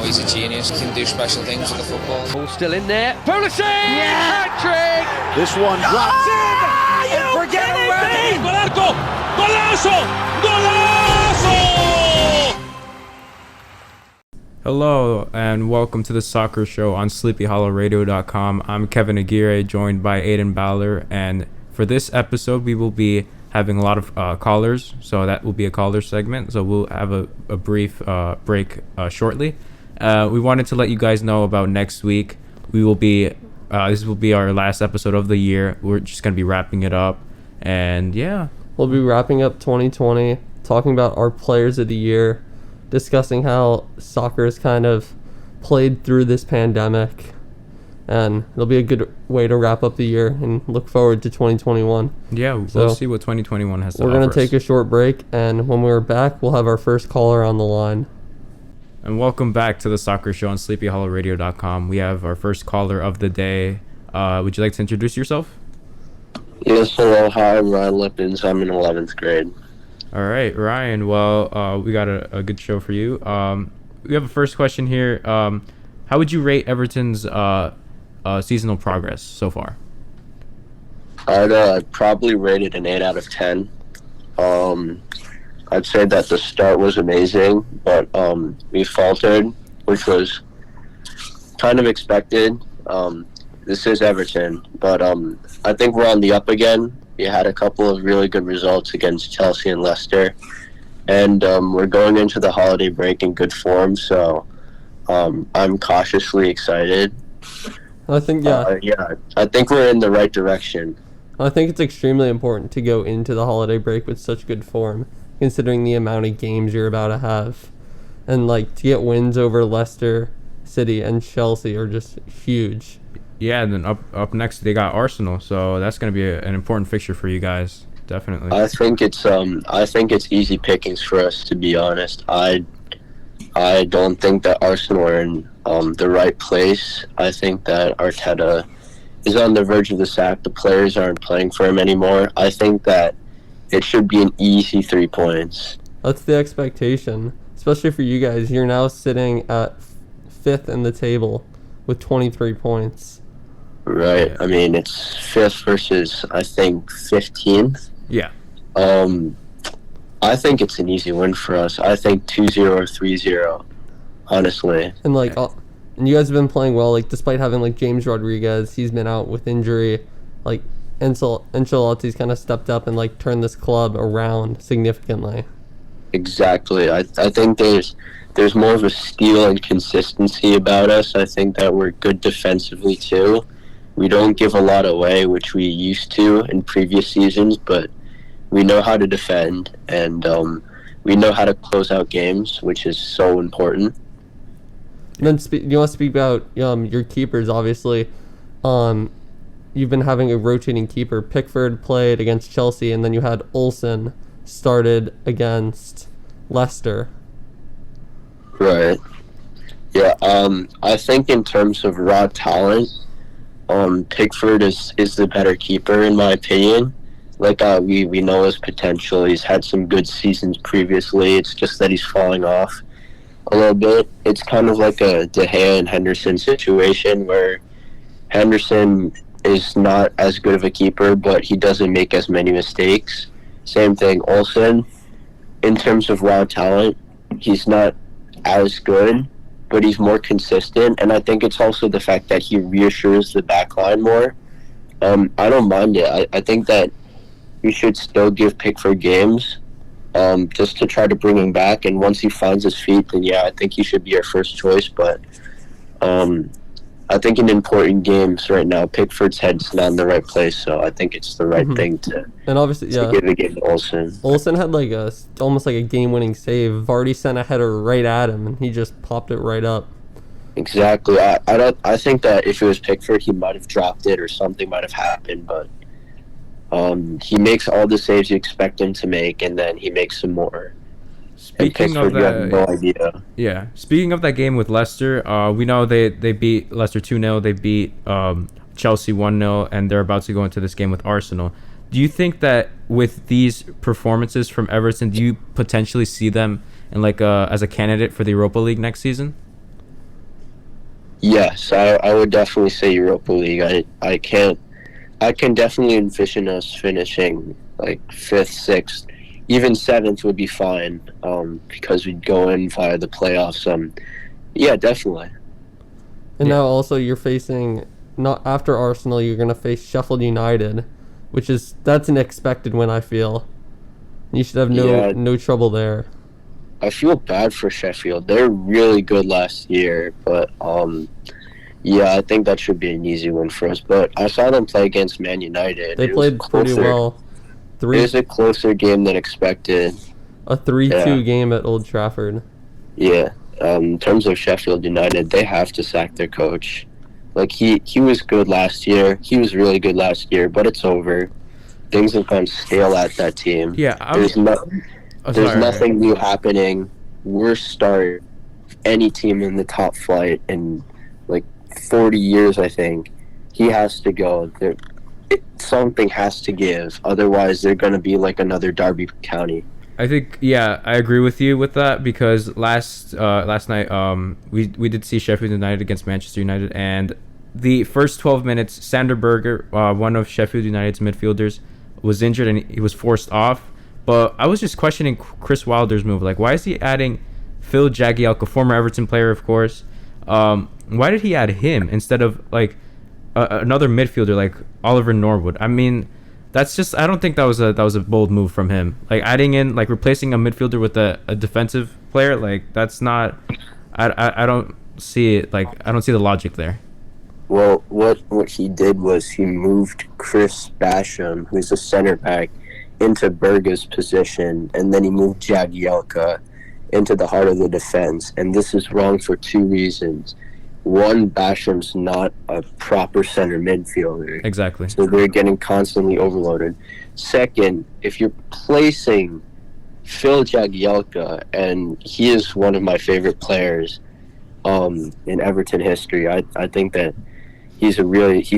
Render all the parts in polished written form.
He's a genius. He can do special things with the football. Ball still in there. Pulisic! Hat-trick! This one drops in! And forget away! Golazo! Golazo! Golazo! Hello and welcome to the soccer show on sleepyhollowradio.com. I'm Kevin Aguirre, joined by Aidan Bowler, and for this episode we will be having a lot of callers, so that will be a caller segment, so we'll have a brief break shortly. We wanted to let you guys know about next week. We will be this will be our last episode of the year. We're just going to be wrapping it up, and yeah, we'll be wrapping up 2020, talking about our players of the year, discussing how soccer has kind of played through this pandemic, and it'll be a good way to wrap up the year and look forward to 2021. Yeah, we'll see what 2021 has to offer. We're going to take a short break, and when we're back, we'll have our first caller on the line. And welcome back to the soccer show on sleepyhollowradio.com. We have our first caller of the day. Would you like to introduce yourself? Yes, hello. Hi, I'm Ryan Lippins. I'm in 11th grade. All right, Ryan. Well, we got a good show for you. We have a first question here. How would you rate Everton's seasonal progress so far? I'd probably rate it an 8 out of 10. I'd say that the start was amazing, but we faltered, which was kind of expected. This is Everton, but I think we're on the up again. We had a couple of really good results against Chelsea and Leicester, and we're going into the holiday break in good form, so I'm cautiously excited. I think, I think we're in the right direction. I think it's extremely important to go into the holiday break with such good form, considering the amount of games you're about to have. And, like, to get wins over Leicester City and Chelsea are just huge. Yeah, and then up next they got Arsenal, so that's going to be an important fixture for you guys, definitely. I think it's easy pickings for us, to be honest. I don't think that Arsenal are in the right place. I think that Arteta is on the verge of the sack. The players aren't playing for him anymore. I think that it should be an easy 3 points. That's the expectation, especially for you guys. You're now sitting at 5th in the table with 23 points. Right. I mean, it's 5th versus, I think, 15th. Yeah. I think it's an easy win for us. I think 2-0 or 3-0, honestly. And, like, and you guys have been playing well, like, despite having, like, James Rodriguez, he's been out with injury. Like, Ancelotti's kind of stepped up and, like, turned this club around significantly. Exactly. I think there's more of a steel and consistency about us. I think that we're good defensively, too. We don't give a lot away, which we used to in previous seasons, but we know how to defend, and we know how to close out games, which is so important. And then you want to speak about your keepers, obviously. You've been having a rotating keeper. Pickford played against Chelsea, and then you had Olsen started against Leicester. Right. Yeah, I think in terms of raw talent, Pickford is the better keeper, in my opinion. Like, we know his potential. He's had some good seasons previously. It's just that he's falling off a little bit. It's kind of like a De Gea and Henderson situation, where Henderson is not as good of a keeper, but he doesn't make as many mistakes. Same thing, Olsen. In terms of raw talent, he's not as good, but he's more consistent, and I think it's also the fact that he reassures the back line more. I don't mind it. I think that we should still give Pickford games, just to try to bring him back, and once he finds his feet, then yeah, I think he should be our first choice, but I think in important games right now, Pickford's head's not in the right place, so I think it's the right thing to, and obviously, to give a game to Olsen. Olsen had like almost like a game-winning save. Vardy sent a header right at him, and he just popped it right up. Exactly. I think that if it was Pickford, he might have dropped it or something might have happened, but he makes all the saves you expect him to make, and then he makes some more. Speaking of that, you have no idea. Yeah. Speaking of that game with Leicester, we know they beat Leicester 2-0. They beat Chelsea 1-0, and they're about to go into this game with Arsenal. Do you think that with these performances from Everton, do you potentially see them in as a candidate for the Europa League next season? Yes, I would definitely say Europa League. I can definitely envision us finishing like 5th, 6th, even 7th would be fine. Because we'd go in via the playoffs. Yeah, definitely. And now also you're facing, not after Arsenal, you're gonna face Sheffield United, that's an expected win. I feel you should have no trouble there. I feel bad for Sheffield. They're really good last year, but yeah, I think that should be an easy win for us. But I saw them play against Man United. They played pretty well. It was a closer game than expected. A 3-2 game at Old Trafford. Yeah. In terms of Sheffield United, they have to sack their coach. Like, he was good last year. He was really good last year, but it's over. Things have gone stale at that team. Yeah, There's nothing new happening. Worst start any team in the top flight in like 40 years, I think. He has to go. Something has to give. Otherwise, they're going to be like another Derby County. I think, yeah, I agree with you with that, because last night we did see Sheffield United against Manchester United, and the first 12 minutes, Sander Berger, one of Sheffield United's midfielders, was injured and he was forced off. But I was just questioning Chris Wilder's move. Like, why is he adding Phil Jagielka, former Everton player, of course? Why did he add him instead of like another midfielder like Oliver Norwood? I mean, that's just, I don't think that was a bold move from him. Like, adding in, like, replacing a midfielder with a defensive player, like, that's not. I don't see it. Like, I don't see the logic there. Well, what he did was he moved Chris Basham, who's a center back, into Berga's position, and then he moved Jagielka into the heart of the defense. And this is wrong for two reasons. One, Basham's not a proper center midfielder. Exactly. So they're getting constantly overloaded. Second, if you're placing Phil Jagielka, and he is one of my favorite players in Everton history, I think that he's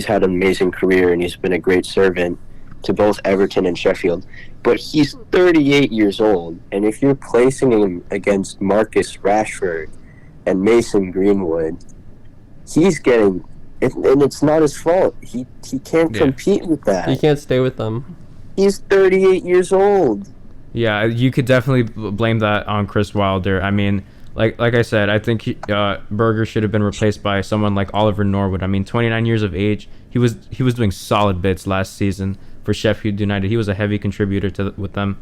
had an amazing career, and he's been a great servant to both Everton and Sheffield. But he's 38 years old, and if you're placing him against Marcus Rashford and Mason Greenwood, he's getting, and it's not his fault. He can't compete with that. He can't stay with them. He's 38 years old. Yeah, you could definitely blame that on Chris Wilder. I mean, like I said, I think Berger should have been replaced by someone like Oliver Norwood. I mean, 29 years of age. He was doing solid bits last season for Sheffield United. He was a heavy contributor with them.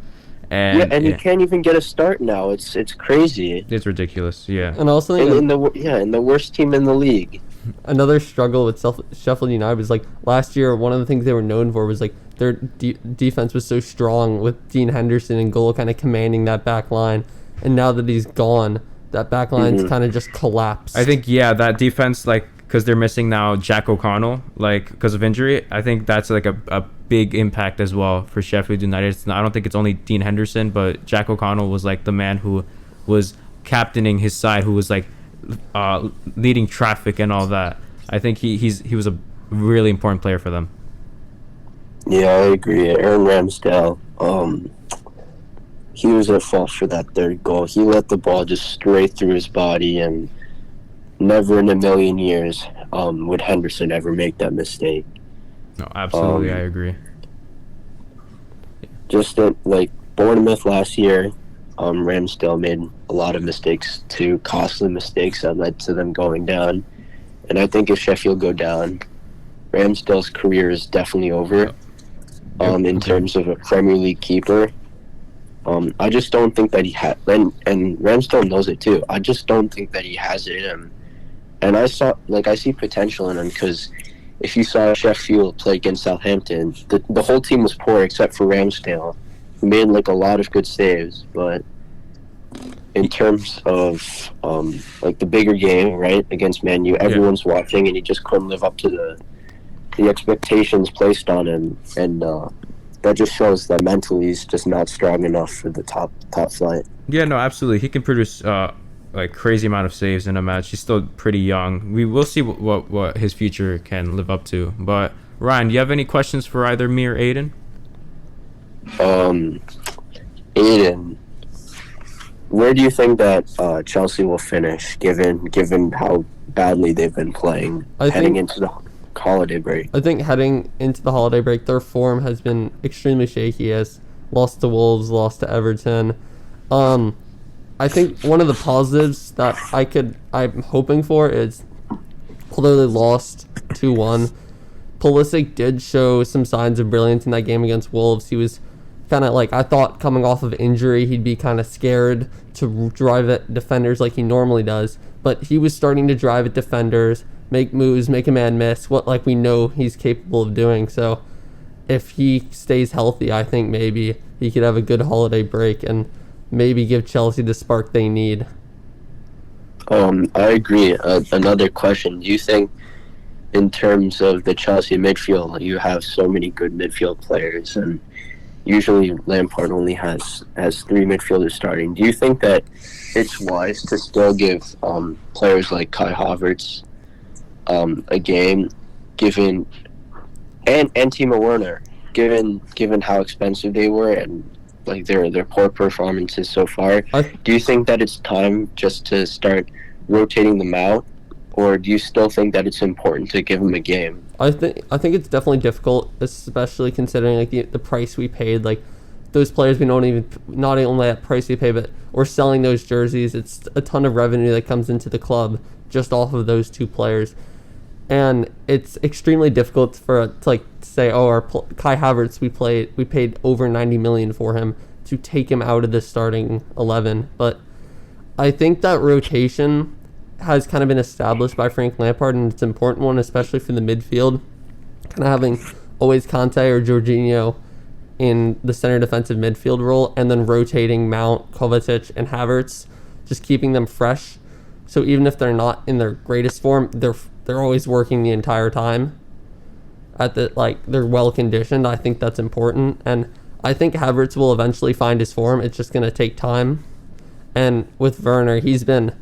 And he can't even get a start now. It's crazy. It's ridiculous. Yeah. And also in the worst team in the league. Another struggle with Sheffield United was, like, last year, one of the things they were known for was, like, their defense was so strong with Dean Henderson and goal kind of commanding that back line. And now that he's gone, that back line's kind of just collapsed. I think, that defense, like, because they're missing now Jack O'Connell, like, because of injury, I think that's like a big impact as well for Sheffield United. I don't think it's only Dean Henderson, but Jack O'Connell was like the man who was captaining his side, who was like leading traffic and all that. I think he was a really important player for them. Yeah, I agree. Aaron Ramsdale, he was at fault for that third goal. He let the ball just straight through his body, and never in a million years would Henderson ever make that mistake. No, absolutely, I agree. Just like Bournemouth last year, Ramsdale made a lot of mistakes too, costly mistakes that led to them going down. And I think if Sheffield go down, Ramsdale's career is definitely over. In terms of a Premier League keeper, I just don't think that he had, and Ramsdale knows it too. I just don't think that he has it in him. And I see potential in him, because if you saw Sheffield play against Southampton, the whole team was poor except for Ramsdale, who made like a lot of good saves. But in terms of like the bigger game, right, against Man U, everyone's watching, and he just couldn't live up to the expectations placed on him, and that just shows that mentally he's just not strong enough for the top flight. Yeah, no, absolutely. He can produce like crazy amount of saves in a match. He's still pretty young. We will see what his future can live up to. But Ryan, do you have any questions for either me or Aidan? Aidan, where do you think that Chelsea will finish, given how badly they've been playing heading into the holiday break? I think heading into the holiday break, their form has been extremely shaky. As lost to Wolves, lost to Everton. I think one of the positives that I'm hoping for is, although they lost 2-1, Pulisic did show some signs of brilliance in that game against Wolves. He was kind of like, I thought coming off of injury, he'd be kind of scared to drive at defenders like he normally does. But he was starting to drive at defenders, make moves, make a man miss, what like we know he's capable of doing. So if he stays healthy, I think maybe he could have a good holiday break and maybe give Chelsea the spark they need. I agree. Another question. Do you think, in terms of the Chelsea midfield, you have so many good midfield players, and usually Lampard only has 3 midfielders starting. Do you think that it's wise to still give players like Kai Havertz a game, given and Timo Werner, given how expensive they were and like their poor performances so far? Do you think that it's time just to start rotating them out, or do you still think that it's important to give them a game? I think it's definitely difficult, especially considering like the price we paid. Like those players, we don't even, not only that price we pay, but we're selling those jerseys. It's a ton of revenue that comes into the club just off of those 2 players, and it's extremely difficult to say, oh, our Kai Havertz, we paid over 90 million for him, to take him out of the starting 11. But I think that rotation has kind of been established by Frank Lampard, and it's an important one, especially for the midfield. Kind of having always Conte or Jorginho in the center defensive midfield role, and then rotating Mount, Kovacic, and Havertz, just keeping them fresh. So even if they're not in their greatest form, they're always working the entire time. They're well conditioned. I think that's important, and I think Havertz will eventually find his form. It's just going to take time. And with Werner, he's been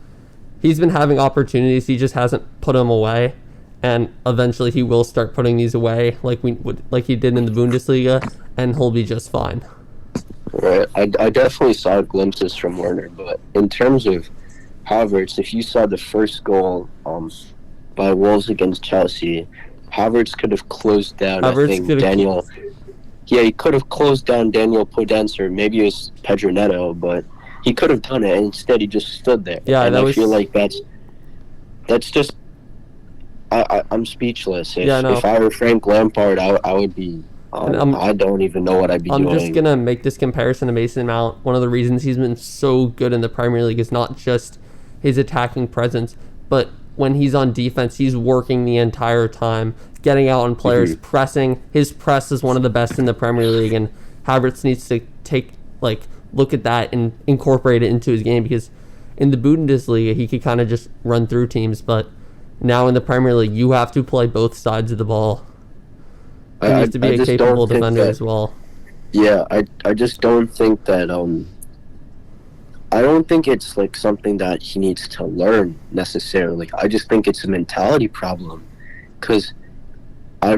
having opportunities. He just hasn't put them away, and eventually he will start putting these away, like he did in the Bundesliga, and he'll be just fine. Right. I definitely saw glimpses from Werner, but in terms of Havertz, if you saw the first goal by Wolves against Chelsea, Havertz could have closed down, Daniel. Yeah, he could have closed down Daniel Podence, or maybe it was Pedro Neto, but he could have done it, and instead he just stood there. Yeah, and I feel like that's just, I'm speechless. If I were Frank Lampard, I would be. I don't even know what I'd be doing. I'm just gonna make this comparison to Mason Mount. One of the reasons he's been so good in the Premier League is not just his attacking presence, but when he's on defense, he's working the entire time, getting out on players, pressing. His press is one of the best in the Premier League, and Havertz needs to look at that and incorporate it into his game, because in the Bundesliga, he could kind of just run through teams, but now in the Premier League, you have to play both sides of the ball. He needs to be a capable defender as well. Yeah, I just don't think that I don't think it's like something that he needs to learn necessarily. I just think it's a mentality problem, because I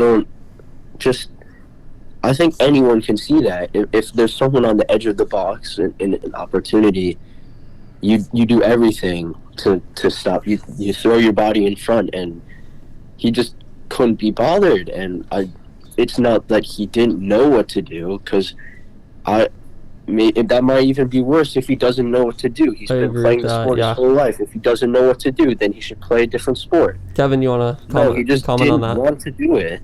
think anyone can see that if there's someone on the edge of the box in an opportunity, you do everything to stop. You throw your body in front, and he just couldn't be bothered. And it's not that he didn't know what to do, because that might even be worse if he doesn't know what to do. He's been playing the sport his whole life. If he doesn't know what to do, then he should play a different sport. Kevin, you want to comment? No, he just comment didn't on that? want to do it.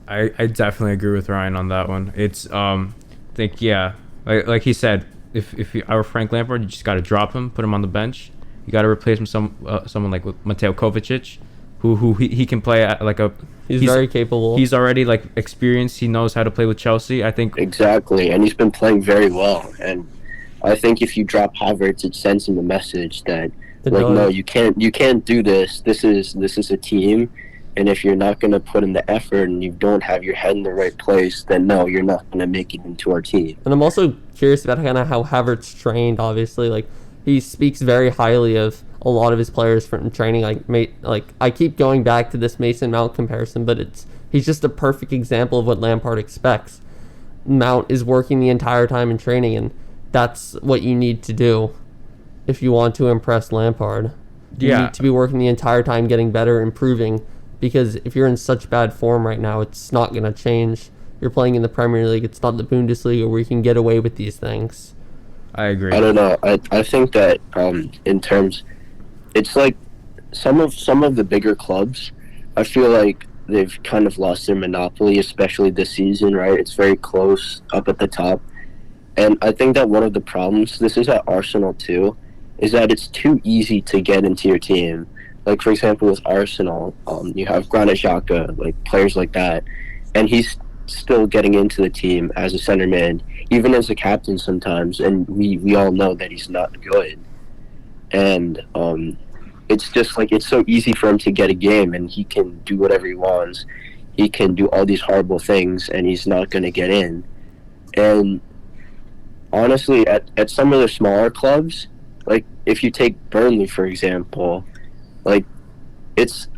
I definitely agree with Ryan on that one. It's like he said, if you are Frank Lampard, you just got to drop him, put him on the bench. You got to replace him with someone like Mateo Kovacic, who he can play at like a. He's very capable. He's already like experienced. He knows how to play with Chelsea. I think exactly, and he's been playing very well. And I think if you drop Havertz, it sends him a message that no, you can't do this. This is a team. And if you're not going to put in the effort and you don't have your head in the right place, then no, you're not going to make it into our team. And I'm also curious about kind of how Havertz trained. Obviously, like he speaks very highly of a lot of his players from training. Like I keep going back to this Mason Mount comparison, but he's just a perfect example of what Lampard expects. Mount is working the entire time in training, and that's what you need to do. if you want to impress Lampard. You Yeah. need to be working the entire time, getting better, improving, because if you're in such bad form right now, it's not going to change. You're playing in the Premier League. It's not the Bundesliga where you can get away with these things. I agree. I don't know. I think that in terms, it's like some of the bigger clubs, I feel like they've kind of lost their monopoly, especially this season, right? It's very close up at the top. And I think that one of the problems, this is at Arsenal too, is that it's too easy to get into your team. Like, for example, with Arsenal, you have Granit Xhaka, like players like that, and he's still getting into the team as a center mid, even as a captain sometimes, and we all know that he's not good. And it's just like it's so easy for him to get a game, and he can do whatever he wants. He can do all these horrible things, and he's not going to get in. And honestly, at some of the smaller clubs, like if you take Burnley, for example, like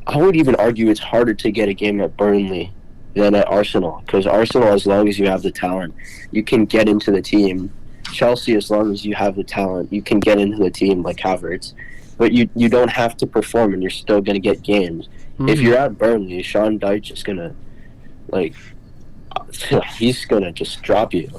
I would even argue it's harder to get a game at Burnley than at Arsenal, because Arsenal, as long as you have the talent, you can get into the team. Chelsea, as long as you have the talent, you can get into the team like Havertz. But you don't have to perform, and you're still going to get games. Mm-hmm. If you're at Burnley, Sean Dyche is going to, like, he's going to just drop you.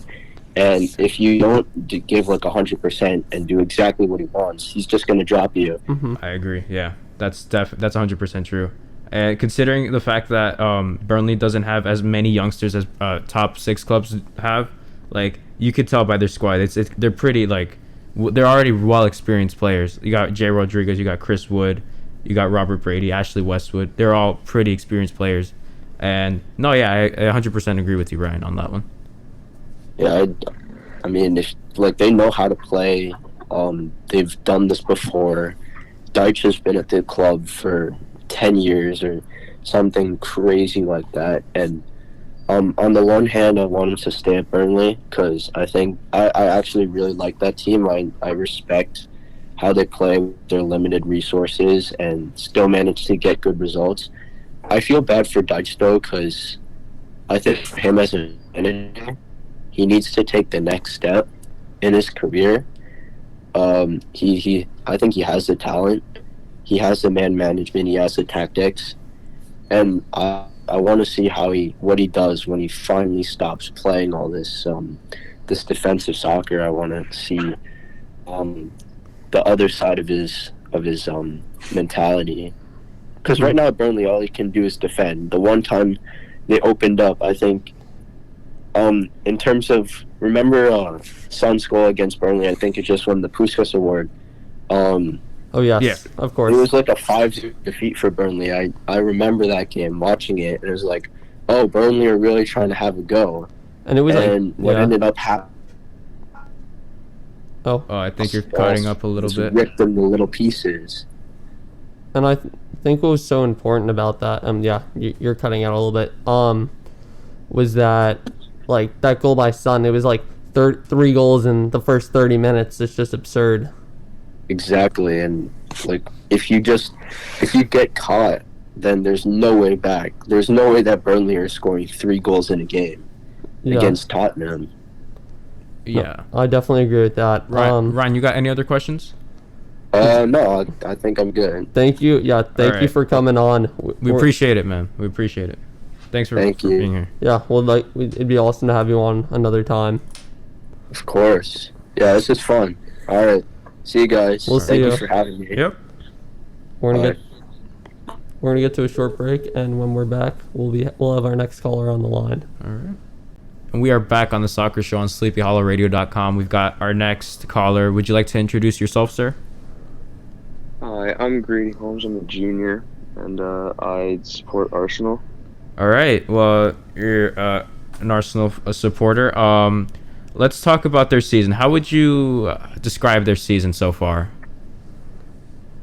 And if you don't give, like, 100% and do exactly what he wants, he's just going to drop you. Mm-hmm. I agree, yeah. That's 100% true. And considering the fact that Burnley doesn't have as many youngsters as top 6 clubs have, like, you could tell by their squad. They're pretty, like, they're already well-experienced players. You got Jay Rodriguez, you got Chris Wood, you got Robert Brady, Ashley Westwood. They're all pretty experienced players. And, no, yeah, I 100% agree with you, Ryan, on that one. Yeah, I mean, they know how to play. They've done this before. Dyche has been at the club for 10 years or something crazy like that. And on the one hand, I want him to stay at Burnley because I think I actually really like that team. I respect how they play with their limited resources and still manage to get good results. I feel bad for Dyche, though, because I think for him as a manager, he needs to take the next step in his career. I think he has the talent. He has the man management. He has the tactics. And I want to see what he does when he finally stops playing all this this defensive soccer. I want to see the other side of his mentality. Because right now at Burnley, all he can do is defend. The one time they opened up, I think, in terms of, remember Son's goal against Burnley, I think it just won the Puskas Award. Oh, yes, yeah. Of course. It was like a 5-0 defeat for Burnley. I remember that game, watching it, and it was like, oh, Burnley are really trying to have a go. And it was what ended up happening. Oh, I think you're cutting up a little bit. Ripped them to little pieces. And I think what was so important about that, you're cutting out a little bit, was that, like, that goal by Son, it was like 3 goals in the first 30 minutes. It's just absurd. Exactly, and like if you get caught, then there's no way back. There's no way that Burnley are scoring 3 goals in a game against Tottenham. Yeah, no, I definitely agree with that. Ryan, you got any other questions? No, I think I'm good. Thank you. Yeah, thank you for coming on. We appreciate it, man. We appreciate it. Thanks for being here. Yeah, well, it'd be awesome to have you on another time. Of course. Yeah, this is fun. All right. See you guys. Thank you for having me. Yep. We're gonna get to a short break, and when we're back, we'll have our next caller on the line. All right. And we are back on the Soccer Show on SleepyHollowRadio.com. We've got our next caller. Would you like to introduce yourself, sir? Hi, I'm Grady Holmes. I'm a junior, and I support Arsenal. All right. Well, you're an Arsenal supporter. Let's talk about their season. How would you describe their season so far?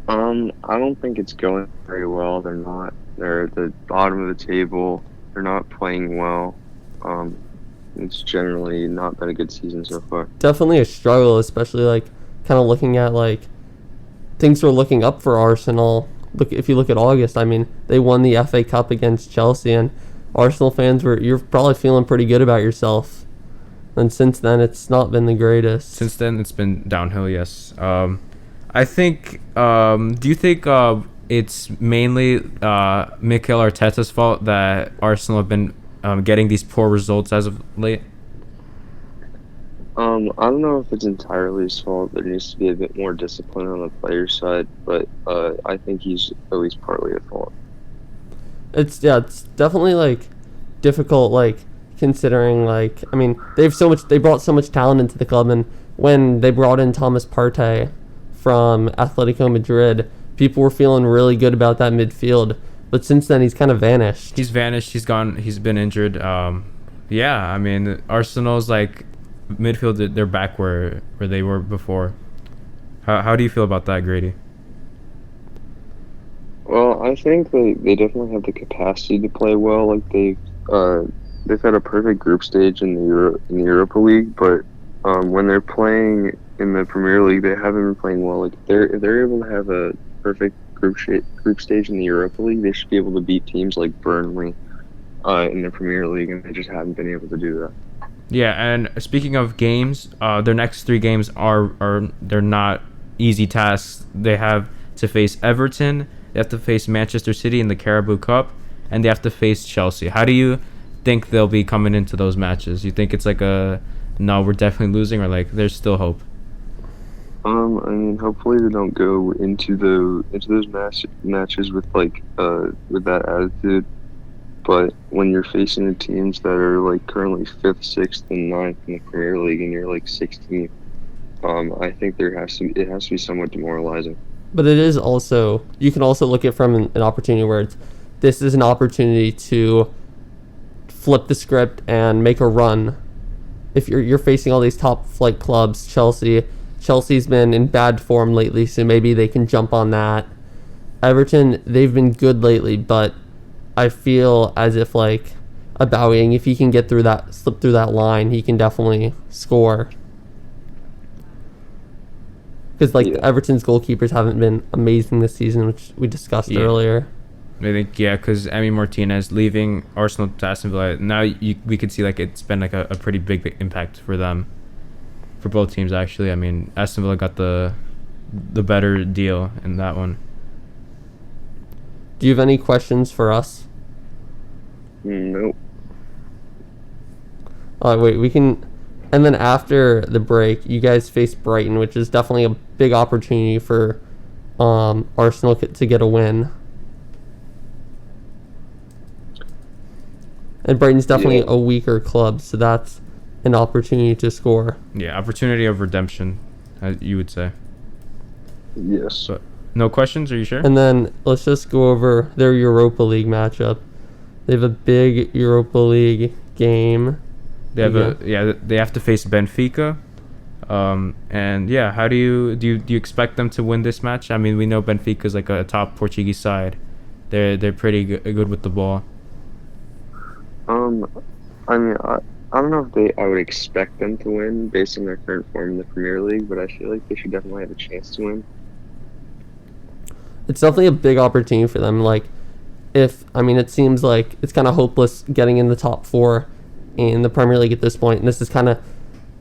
I don't think it's going very well. They're at the bottom of the table. They're not playing well. It's generally not been a good season so far. Definitely a struggle, especially like kind of looking at like things were looking up for Arsenal. If you look at August, I mean, they won the FA Cup against Chelsea, and Arsenal fans you're probably feeling pretty good about yourself. And since then, it's not been the greatest. Since then, it's been downhill, yes. I think. Do you think it's mainly Mikel Arteta's fault that Arsenal have been getting these poor results as of late? I don't know if it's entirely his fault. There needs to be a bit more discipline on the player's side, but I think he's at least partly at fault. It's definitely like difficult, like considering like I mean they brought so much talent into the club, and when they brought in Thomas Partey from Atletico Madrid, people were feeling really good about that midfield. But since then, he's kind of vanished. He's vanished. He's gone. He's been injured. Yeah, I mean Arsenal's like midfield. They're back where they were before. How do you feel about that, Grady? Well, I think they definitely have the capacity to play well. Like they've had a perfect group stage in the Europa League, but when they're playing in the Premier League, they haven't been playing well. Like if they're able to have a perfect group stage in the Europa League, they should be able to beat teams like Burnley in the Premier League, and they just haven't been able to do that. Yeah, and speaking of games, their next 3 games they're not easy tasks. They have to face Everton, they have to face Manchester City in the Carabao Cup, and they have to face Chelsea. How do you think they'll be coming into those matches? You think it's like no, we're definitely losing, or like there's still hope? I mean, hopefully they don't go into those matches with with that attitude. But when you're facing the teams that are like currently 5th, 6th, and 9th in the Premier League, and you're like 16th, I think it has to be somewhat demoralizing. But it is also, you can also look at it from an opportunity where this is an opportunity to flip the script and make a run. If you're facing all these top flight clubs, Chelsea's been in bad form lately, so maybe they can jump on that. Everton, they've been good lately, but I feel as if like Aubameyang, if he can slip through that line, he can definitely score. Because Everton's goalkeepers haven't been amazing this season, which we discussed earlier. I think because Emi Martinez leaving Arsenal to Aston Villa, now we could see like it's been like a pretty big impact for them, for both teams actually. I mean Aston Villa got the better deal in that one. Do you have any questions for us? Nope. Wait, we can. And then after the break, you guys face Brighton, which is definitely a big opportunity for Arsenal to get a win. And Brighton's definitely a weaker club, so that's an opportunity to score. Yeah, opportunity of redemption, you would say. Yes. But no questions? Are you sure? And then let's just go over their Europa League matchup. They have a big Europa League game. They have they have to face Benfica. And yeah, how do you expect them to win this match? I mean, we know Benfica's like a top Portuguese side. They're pretty good with the ball. I mean, I don't know if I would expect them to win based on their current form in the Premier League, but I feel like they should definitely have a chance to win. It's definitely a big opportunity for them. Like, it seems like it's kind of hopeless getting in the top 4 in the Premier League at this point, and this is kind of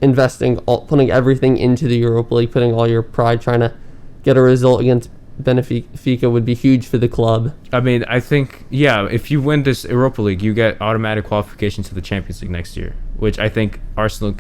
putting everything into the Europa League, putting all your pride, trying to get a result against Benfica would be huge for the club. I mean, I think, if you win this Europa League, you get automatic qualification to the Champions League next year, which I think Arsenal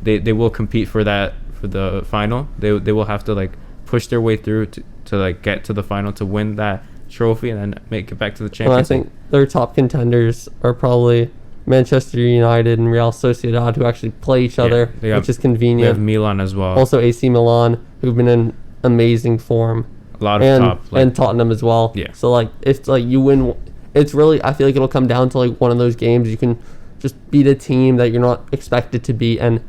they will compete for that, for the final. They will have to like push their way through to like get to the final to win that trophy and then make it back to the Champions League. I think their top contenders are probably Manchester United and Real Sociedad, who actually play each other, which is convenient. They have Milan as well. Also AC Milan, who've been in amazing form. A lot of top. And Tottenham as well. Yeah. So, if you win, it's really, I feel like it'll come down to, one of those games. You can just beat a team that you're not expected to beat, and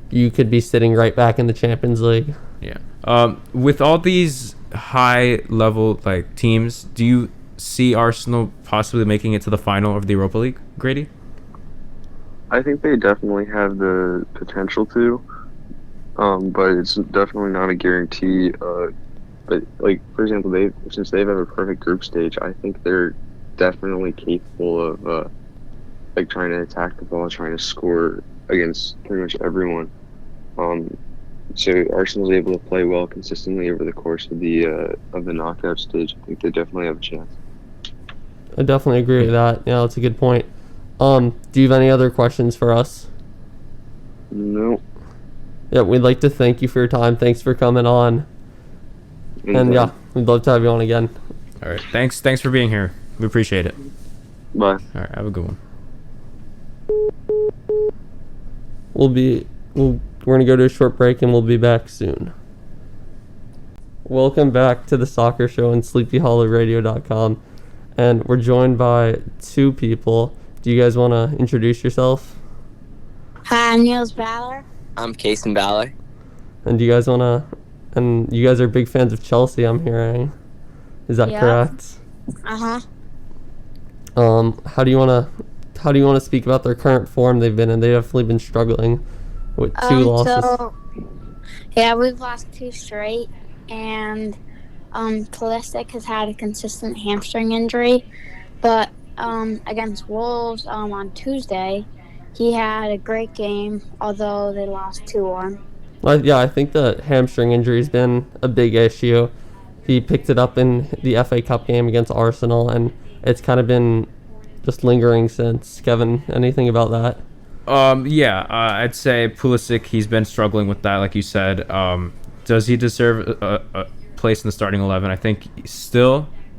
you could be sitting right back in the Champions League. Yeah. With all these high-level, teams, do you see Arsenal possibly making it to the final of the Europa League, Grady? I think they definitely have the potential to, but it's definitely not a guarantee. But for example, since they've had a perfect group stage, I think they're definitely capable of trying to attack the ball, trying to score against pretty much everyone. so Arsenal's able to play well consistently over the course of the knockout stage. I think they definitely have a chance. I definitely agree with that. Yeah, that's a good point. Do you have any other questions for us? No. Yeah, we'd like to thank you for your time. Thanks for coming on. And yeah, we'd love to have you on again. All right. Thanks for being here. We appreciate it. Bye. All right. Have a good one. We're gonna go to a short break and we'll be back soon. Welcome back to the Soccer Show on SleepyHollowRadio.com, and we're joined by two people. Do you guys want to introduce yourself? Hi, I'm Niels Baller. I'm Kason Baller. And do you guys wanna? And you guys are big fans of Chelsea, I'm hearing. Is that correct? Uh-huh. How do you wanna speak about their current form they've been in? They've definitely been struggling with 2 losses. So, yeah, we've lost 2 straight, and Pulisic has had a consistent hamstring injury, but against Wolves on Tuesday, he had a great game, although they lost 2-1. Well, yeah, I think the hamstring injury's been a big issue. He picked it up in the FA Cup game against Arsenal, and it's kind of been just lingering since. Kevin, anything about that? I'd say Pulisic, he's been struggling with that, like you said. Does he deserve a place in the starting 11? I think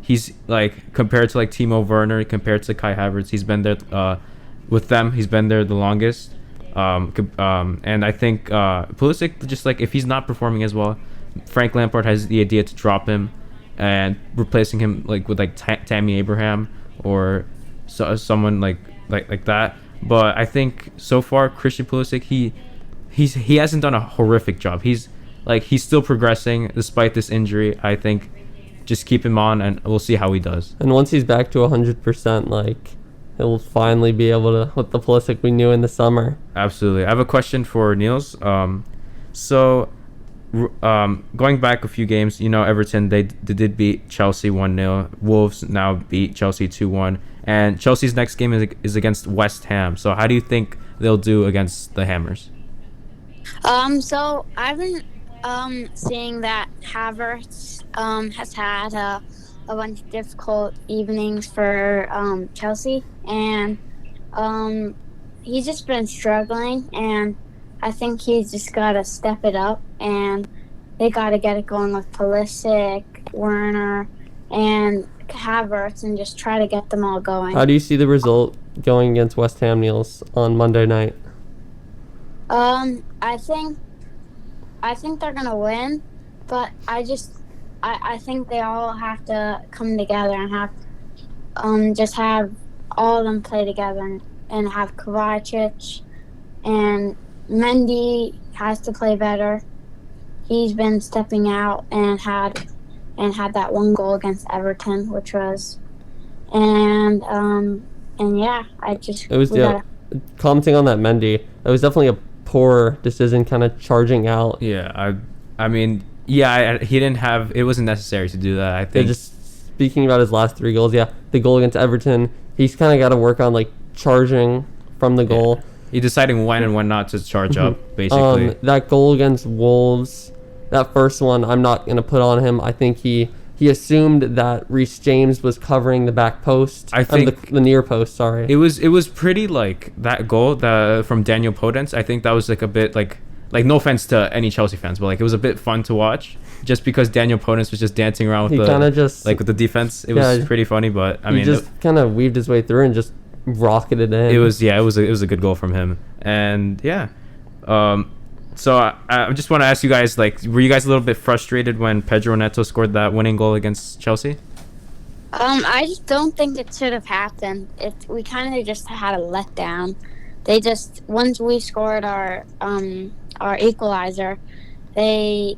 he's like, compared to like Timo Werner, compared to Kai Havertz, he's been there with them. He's been there the longest. And I think Pulisic, just like, if he's not performing as well, Frank Lampard has the idea to drop him and replacing him like with like Tammy Abraham or someone like that. But I think so far Christian Pulisic, he hasn't done a horrific job. He's still progressing despite this injury. I think just keep him on and we'll see how he does. And once he's back to 100%, like, he'll finally be able to, with the Pulisic we knew in the summer. Absolutely. I have a question for Niels. Going back a few games, Everton, they did beat Chelsea 1-0. Wolves now beat Chelsea 2-1. And Chelsea's next game is against West Ham. So how do you think they'll do against the Hammers? So I've been seeing that Havertz has had a bunch of difficult evenings for Chelsea, and he's just been struggling, and I think he's just got to step it up, and they got to get it going with Pulisic, Werner, and Havertz, and just try to get them all going. How do you see the result going against West Ham, Niels, on Monday night? I think they're gonna win, but I think they all have to come together and have just have all of them play together and have Kovacic and Mendy has to play better. He's been stepping out and had that one goal against Everton, which was commenting on that Mendy, it was definitely a poor decision, kind of charging out. Yeah, he didn't have, it wasn't necessary to do that, I think. Just speaking about his last 3 goals, the goal against Everton, he's kind of got to work on like charging from the goal. Yeah. He deciding when and when not to charge up, basically. That goal against Wolves, that first one, I'm not going to put on him. I think he assumed that Reece James was covering the back post. I think the near post, sorry. It was pretty, like, that goal from Daniel Podence. I think that was like a bit like no offense to any Chelsea fans, but like it was a bit fun to watch just because Daniel Podence was just dancing around with with the defense. It was pretty funny, but I mean, he just kind of weaved his way through and just rocketed in. It was a good goal from him. And so I just want to ask you guys, like, were you guys a little bit frustrated when Pedro Neto scored that winning goal against Chelsea? I just don't think it should have happened. We kind of just had a letdown. They just, once we scored our equalizer, we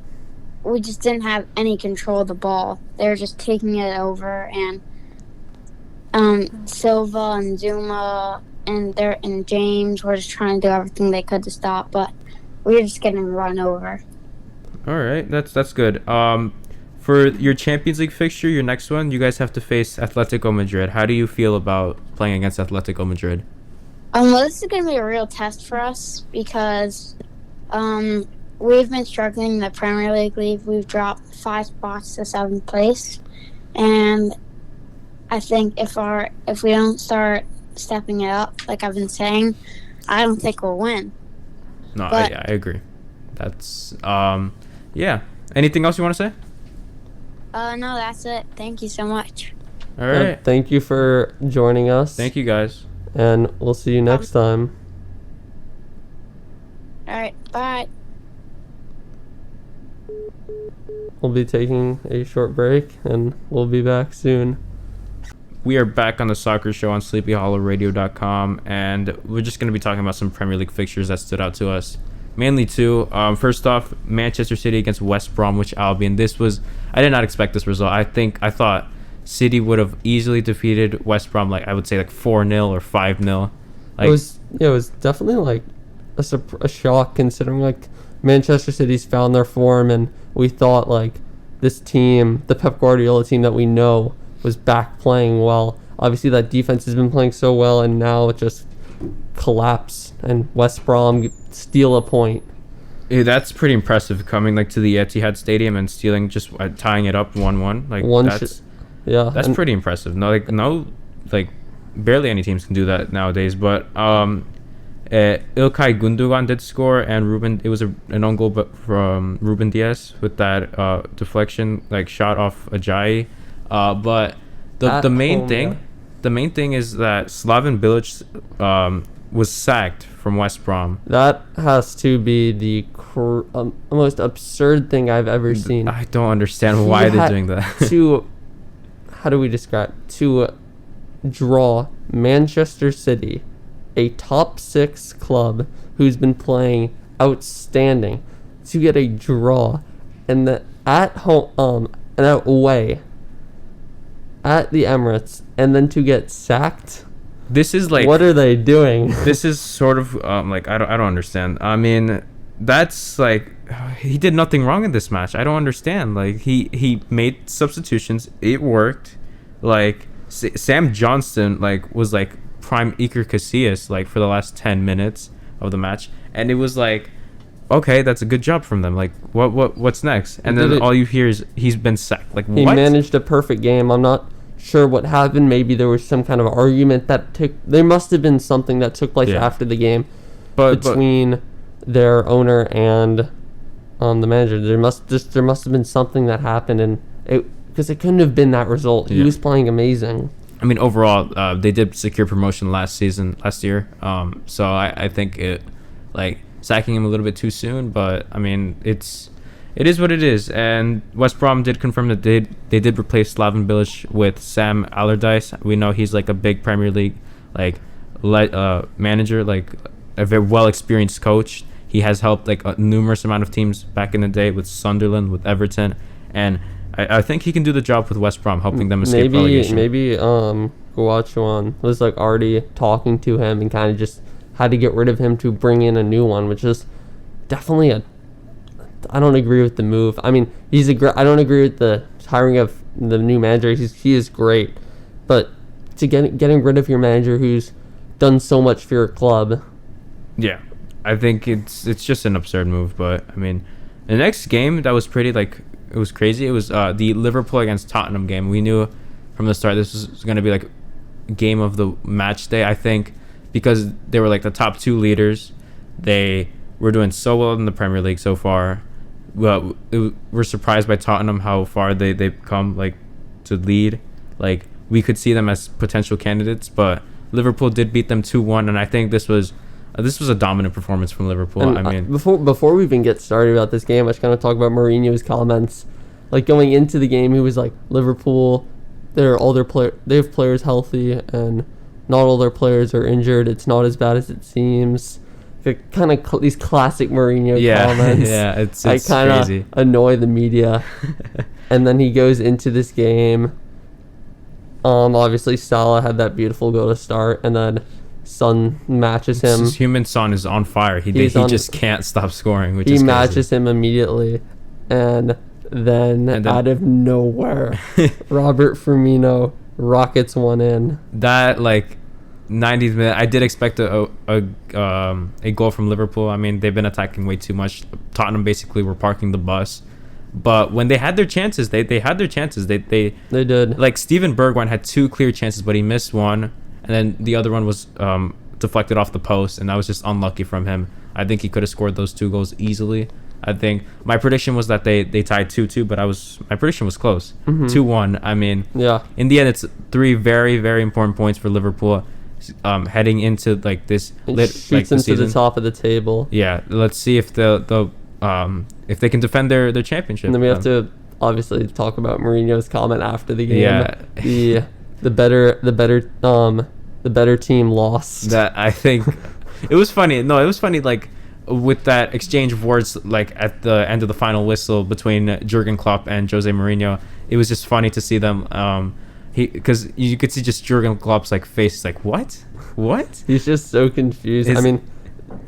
just didn't have any control of the ball. They were just taking it over, and Silva and Zuma and James were just trying to do everything they could to stop, but we were just getting run over. All right, that's good. For your Champions League fixture, your next one, you guys have to face Atletico Madrid. How do you feel about playing against Atletico Madrid? Well, this is going to be a real test for us because we've been struggling in the Premier League. We've dropped 5 spots to 7th place, and I think if we don't start stepping it up, like I've been saying, I don't think we'll win. No, I agree. That's yeah. Anything else you want to say? No, that's it. Thank you so much. All right. Thank you for joining us. Thank you, guys. And we'll see you next time. All right, bye. We'll be taking a short break, and we'll be back soon. We are back on the soccer show on sleepyhollowradio.com, and we're just going to be talking about some Premier League fixtures that stood out to us. Mainly two. First off, Manchester City against West Bromwich Albion. I did not expect this result. I thought City would have easily defeated West Brom, like I would say like 4-0 or 5-0. Like, it was definitely like a shock, considering like Manchester City's found their form, and we thought like this team, the Pep Guardiola team that we know, was back playing well. Obviously that defense has been playing so well, and now it just collapsed, and West Brom steal a point. Yeah, that's pretty impressive, coming like to the Etihad Stadium and stealing, just tying it up 1-1. Like that's pretty impressive. Like barely any teams can do that nowadays. But Ilkay Gundogan did score, and it was an own goal from Ruben Diaz with that deflection like shot off Ajayi. But the main thing is that Slaven Bilic was sacked from West Brom. That has to be the most absurd thing I've ever seen. I don't understand why they're doing that. How do we describe? To draw Manchester City, a top 6 club who's been playing outstanding, to get a draw, and at home, and away at the Emirates, and then to get sacked. This is like, what are they doing? This is sort of like I don't understand. I mean, that's like, he did nothing wrong in this match. I don't understand. Like he made substitutions. It worked. Like Sam Johnston like was like prime Iker Casillas like for the last 10 minutes of the match, and it was like, okay, that's a good job from them. Like what's next? And then all you hear is he's been sacked. Like he managed a perfect game. I'm not sure what happened. Maybe there was some kind of argument there must have been something that took place after the game between their owner and the manager. There must have been something that happened, and because it couldn't have been that result. He was playing amazing. I mean, overall, they did secure promotion last year. So I think it, like, sacking him a little bit too soon, but I mean, it is what it is. And West Brom did confirm that they did replace Slaven Bilic with Sam Allardyce. We know he's like a big Premier League manager, like a very well experienced coach. He has helped like a numerous amount of teams back in the day, with Sunderland, with Everton, and I think he can do the job with West Brom, helping them escape relegation. Maybe Guachuan was like already talking to him and kind of just had to get rid of him to bring in a new one, which is definitely I don't agree with the move. I mean, I don't agree with the hiring of the new manager. He is great, but to getting rid of your manager who's done so much for your club. Yeah, I think it's just an absurd move. But I mean, the next game that was pretty it was crazy. It was the Liverpool against Tottenham game. We knew from the start this was going to be like game of the match day. I think because they were like the top 2 leaders. They were doing so well in the Premier League so far. Well, we're surprised by Tottenham how far they've come, like, to lead. Like, we could see them as potential candidates, but Liverpool did beat them 2-1, and I think this was a dominant performance from Liverpool. And, I mean, before we even get started about this game, I just kind of talk about Mourinho's comments. Like, going into the game, he was like, Liverpool, they have players healthy, and not all their players are injured. It's not as bad as it seems. Kind of these classic Mourinho comments. Yeah, it's I kind of annoy the media. And then he goes into this game. Obviously Salah had that beautiful goal to start, and then Son matches him. Human Son is on fire. He just can't stop scoring. He matches him immediately, and then out of nowhere, Robert Firmino rockets one in. That 90th minute, I did expect a goal from Liverpool. I mean, they've been attacking way too much. Tottenham basically were parking the bus. But when they had their chances, they had their chances. They did. Like Steven Bergwijn had 2 clear chances, but he missed one, and then the other one was deflected off the post, and that was just unlucky from him. I think he could have scored those 2 goals easily. I think my prediction was that they tied 2-2, but my prediction was close. 2-1. I mean, yeah. In the end, it's 3 very, very important points for Liverpool, heading into like this. Shoots like into the top of the table. Yeah, let's see if if they can defend their championship. And then we have to obviously talk about Mourinho's comment after the game. Yeah. the better team lost. That I think it was funny. No, it was funny. Like with that exchange of words, like at the end of the final whistle between Jurgen Klopp and Jose Mourinho, it was just funny to see them. Because you could see just Jurgen Klopp's like face. He's like, what? He's just so confused. I mean,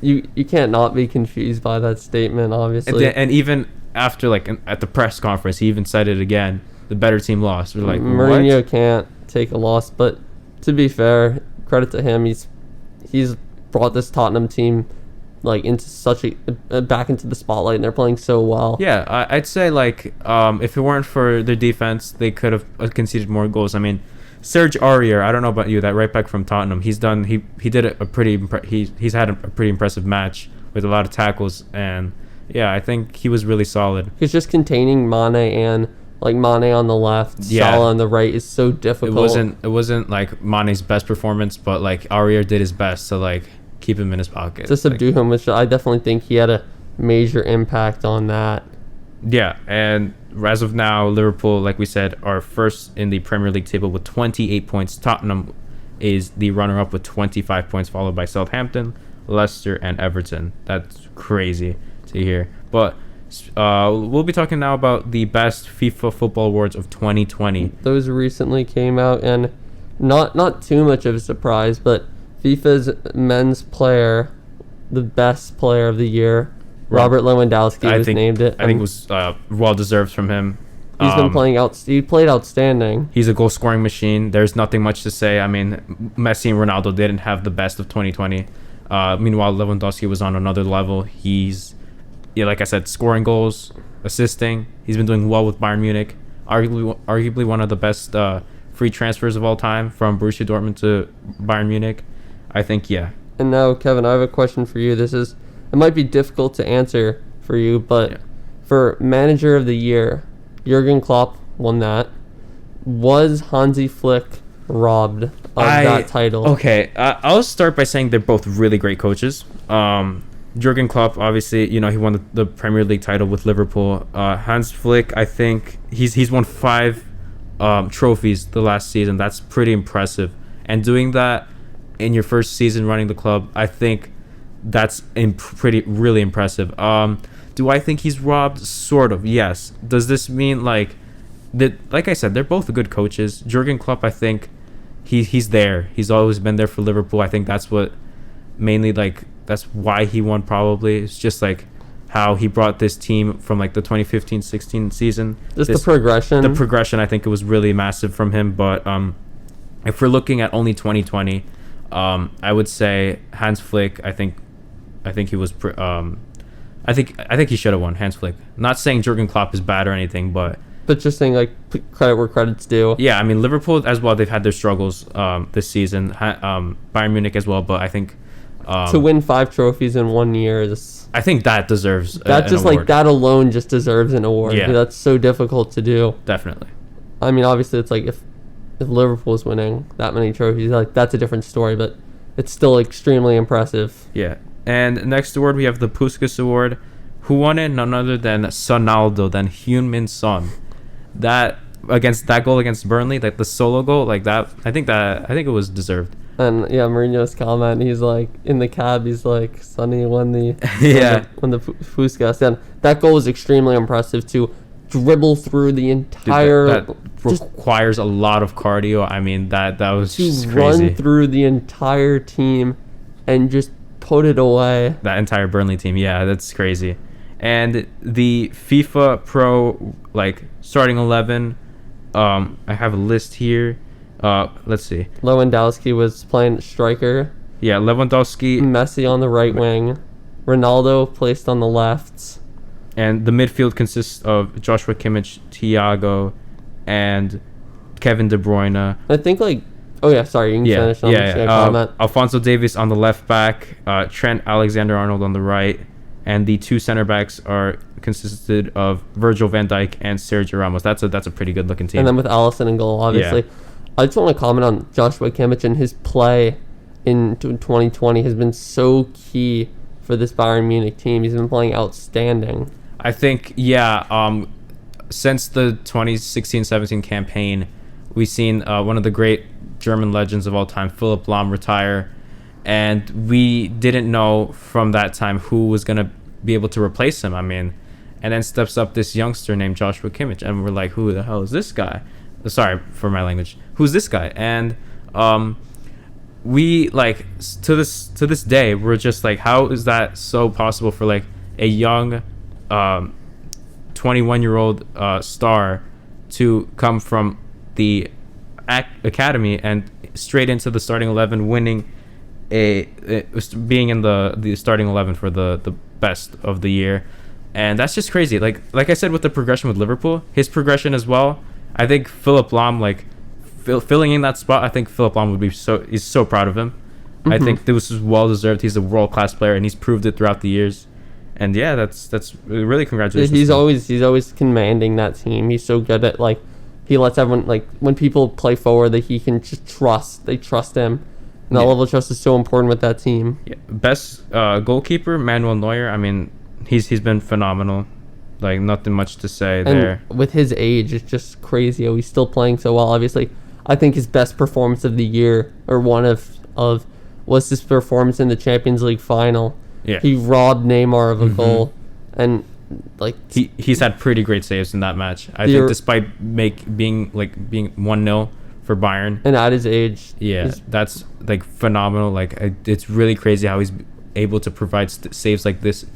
you can't not be confused by that statement, obviously. And even after, like at the press conference, he even said it again. The better team lost. We're like, Mourinho what? can't take a loss, but to be fair, credit to him. He's brought this Tottenham team like into such back into the spotlight, and they're playing so well. Yeah, I'd say like if it weren't for their defense, they could have conceded more goals. I mean, Serge Aurier, I don't know about you, that right back from Tottenham, he's had a pretty impressive match with a lot of tackles, and yeah, I think he was really solid. He's just containing Mane and like Mane on the left, Salah on the right is so difficult. It wasn't like Mane's best performance, but like Aurier did his best to like keep him in his pocket, to subdue him, which I definitely think he had a major impact on that. Yeah, and as of now, Liverpool, like we said, are first in the Premier League table with 28 points. Tottenham is the runner-up with 25 points, followed by Southampton, Leicester, and Everton. That's crazy to hear. But we'll be talking now about the best FIFA football awards of 2020. Those recently came out, and not too much of a surprise, but FIFA's men's player, the best player of the year, Robert Lewandowski was named it. I think it was well deserved from him. He's been playing he played outstanding. He's a goal scoring machine. There's nothing much to say. I mean, Messi and Ronaldo didn't have the best of 2020. Meanwhile, Lewandowski was on another level. He's, like I said, scoring goals, assisting. He's been doing well with Bayern Munich. Arguably one of the best free transfers of all time from Borussia Dortmund to Bayern Munich. I think, yeah. And now, Kevin, I have a question for you. It might be difficult to answer for you, but for Manager of the Year, Jurgen Klopp won that. Was Hansi Flick robbed of that title? Okay, I'll start by saying they're both really great coaches. Jurgen Klopp, obviously, he won the Premier League title with Liverpool. Hans Flick, I think he's won 5 trophies the last season. That's pretty impressive. And doing that in your first season running the club, I think that's really impressive. Do I think he's robbed? Sort of, yes. Does this mean like I said, they're both good coaches. Jurgen Klopp, I think he's there. He's always been there for Liverpool. I think that's what mainly that's why he won. Probably it's just like how he brought this team from like the 2015-16 season. The progression. I think it was really massive from him. But if we're looking at only 2020, I would say Hans Flick. I think he was. I think he should have won. Hans Flick. Not saying Jurgen Klopp is bad or anything, but just saying like credit where credit's due. Yeah, I mean Liverpool as well. They've had their struggles this season. Bayern Munich as well, but I think to win 5 trophies in 1 year is. I think that deserves. That just an award. Like that alone just deserves an award. Yeah, that's so difficult to do. Definitely. I mean, obviously, it's like if Liverpool's winning that many trophies, like that's a different story, but it's still extremely impressive. Yeah. And next award, we have the Puskas Award. Who won it? None other than Sonaldo, than Heung-min Son. That goal against Burnley, like the solo goal, like that. I think it was deserved. And yeah, Mourinho's comment, he's like in the cab, he's like, Sonny won the won the Puskas, and that goal was extremely impressive to dribble through the entire. Dude, that requires a lot of cardio. I mean, that was just crazy. Run through the entire team and just put it away. That entire Burnley team, yeah, that's crazy. And the FIFA Pro starting 11, I have a list here. Let's see. Lewandowski was playing striker. Yeah, Lewandowski. Messi on the right wing. Ronaldo placed on the left. And the midfield consists of Joshua Kimmich, Thiago, and Kevin De Bruyne. I think oh yeah, sorry, you can finish on this comment. Alphonso Davies on the left back, Trent Alexander-Arnold on the right, and the two center backs consisted of Virgil van Dijk and Sergio Ramos. That's a pretty good looking team. And then with Alisson in goal, obviously. Yeah. I just want to comment on Joshua Kimmich, and his play in 2020 has been so key for this Bayern Munich team. He's been playing outstanding. I think, since the 2016-17 campaign, we've seen one of the great German legends of all time, Philipp Lahm, retire. And we didn't know from that time who was going to be able to replace him. And then steps up this youngster named Joshua Kimmich. And we're like, who the hell is this guy? Sorry for my language. Who's this guy? And we, to this day, we're just like, how is that so possible for, a young 21-year-old star to come from the academy and straight into the starting 11, winning being in the starting 11 for the best of the year. And that's just crazy. Like I said, with the progression with Liverpool, his progression as well, I think Philipp Lahm, filling in that spot, I think Philipp Lahm would be he's so proud of him. I think this was well deserved. He's a world-class player, and he's proved it throughout the years. And yeah, that's really congratulations. He's always commanding that team. He's so good at he lets everyone, when people play forward, that he can just trust. They trust him. And that level of trust is so important with that team. Yeah. Best goalkeeper, Manuel Neuer. He's been phenomenal. Nothing much to say there. With his age, it's just crazy how he's still playing so well. Obviously, I think his best performance of the year, or one of was his performance in the Champions League final. Yeah. He robbed Neymar of a goal, and he's had pretty great saves in that match. I think despite being 1-0 for Bayern, and at his age, that's phenomenal. It's really crazy how he's able to provide saves like this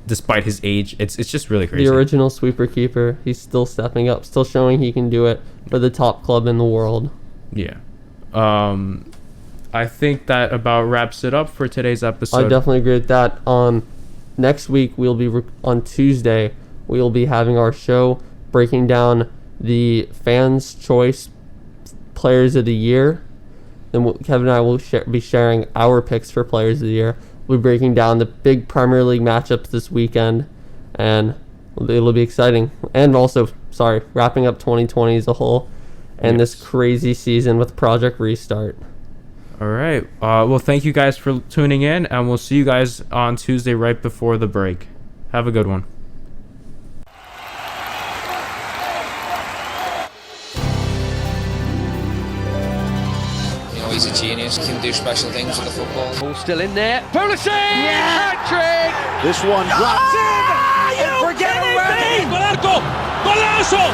despite his age. It's just really crazy. The original sweeper keeper. He's still stepping up, still showing he can do it for the top club in the world. Yeah. I think that about wraps it up for today's episode. I definitely agree with that. Next week, on Tuesday, we'll be having our show breaking down the fans' choice players of the year. Then Kevin and I will be sharing our picks for players of the year. We'll be breaking down the big Premier League matchups this weekend, and it'll be exciting. And also, wrapping up 2020 as a whole, and this crazy season with Project Restart. All right. Well, thank you guys for tuning in, and we'll see you guys on Tuesday right before the break. Have a good one. He's a genius. He can do special things with the football. Ball still in there. Pulisic! Hat-trick! This one drops in. And forget away. ¡Golazo! ¡Golazo!